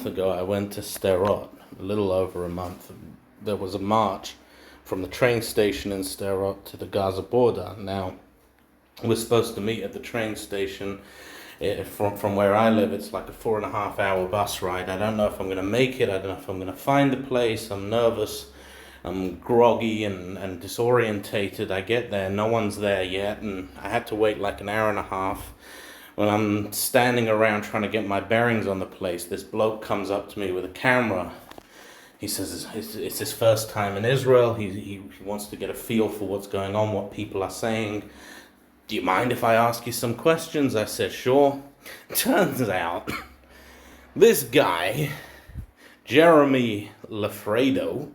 month ago, I went to Sderot, a little over a month. There was a march from the train station in Sderot to the Gaza border. Now, we're supposed to meet at the train station. From where I live, it's like a 4.5 hour bus ride. I don't know if I'm going to make it. I don't know if I'm going to find the place. I'm nervous. I'm groggy and disorientated. I get there, no one's there yet, and I had to wait like an hour and a half. When I'm standing around trying to get my bearings on the place, this bloke comes up to me with a camera. He says it's his first time in Israel. He wants to get a feel for what's going on, what people are saying. Do you mind if I ask you some questions? I said, sure. Turns out, this guy, Jeremy Loffredo,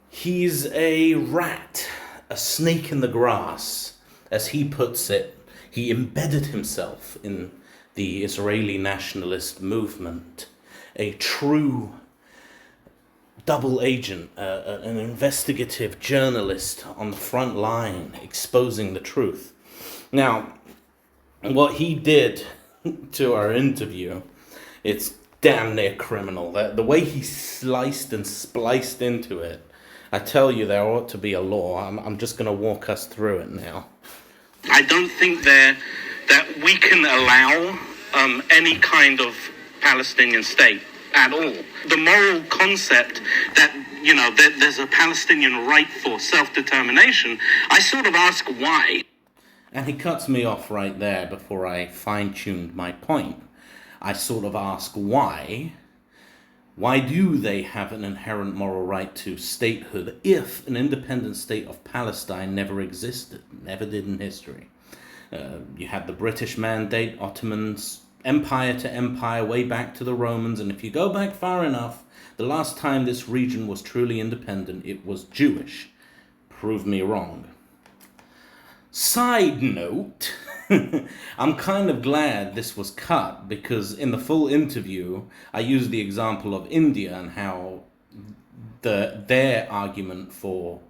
he's a rat, a snake in the grass, as he puts it. He embedded himself in the Israeli nationalist movement, a true double agent, an investigative journalist on the front line, exposing the truth. Now, what he did to our interview, it's damn near criminal. The way he sliced and spliced into it, I tell you, there ought to be a law. I'm just going to walk us through it now. I don't think that we can allow any kind of Palestinian state at all. The moral concept that, there's a Palestinian right for self-determination, I sort of ask why. And he cuts me off right there before I fine-tuned my point. I sort of ask why. Why do they have an inherent moral right to statehood if an independent state of Palestine never existed, never did in history? You had the British Mandate, Ottomans, empire to empire, way back to the Romans, and if you go back far enough, the last time this region was truly independent, it was Jewish. Prove me wrong. Side note, I'm kind of glad this was cut, because in the full interview, I used the example of India and how their argument for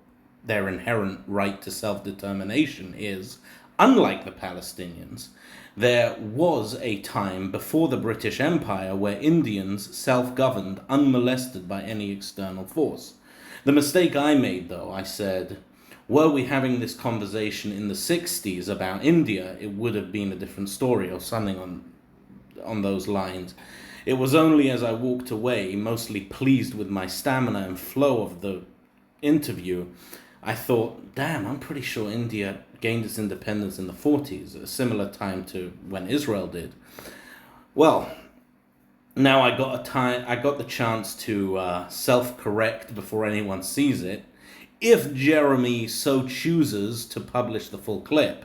their inherent right to self-determination is, unlike the Palestinians, there was a time before the British Empire where Indians self-governed unmolested by any external force. The mistake I made, though, I said, were we having this conversation in the 60s about India, it would have been a different story or something on those lines. It was only as I walked away, mostly pleased with my stamina and flow of the interview, I thought, damn, I'm pretty sure India gained its independence in the 40s, a similar time to when Israel did. Well, now I got the chance to self-correct before anyone sees it, if Jeremy so chooses to publish the full clip.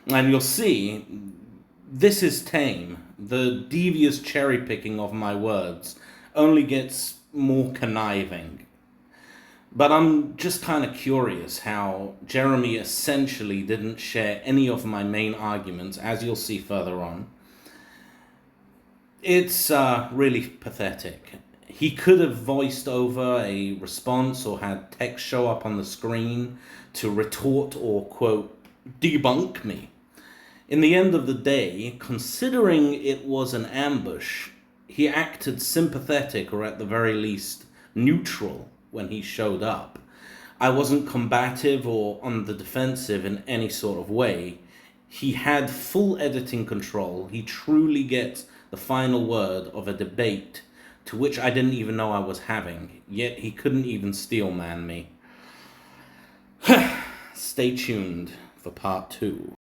And you'll see, this is tame. The devious cherry-picking of my words only gets more conniving. But I'm just kind of curious how Jeremy essentially didn't share any of my main arguments, as you'll see further on. It's really pathetic. He could have voiced over a response or had text show up on the screen to retort or, quote, debunk me. In the end of the day, considering it was an ambush, he acted sympathetic or at the very least neutral when he showed up. I wasn't combative or on the defensive in any sort of way. He had full editing control. He truly gets the final word of a debate to which I didn't even know I was having, yet he couldn't even steelman me. Stay tuned for part 2.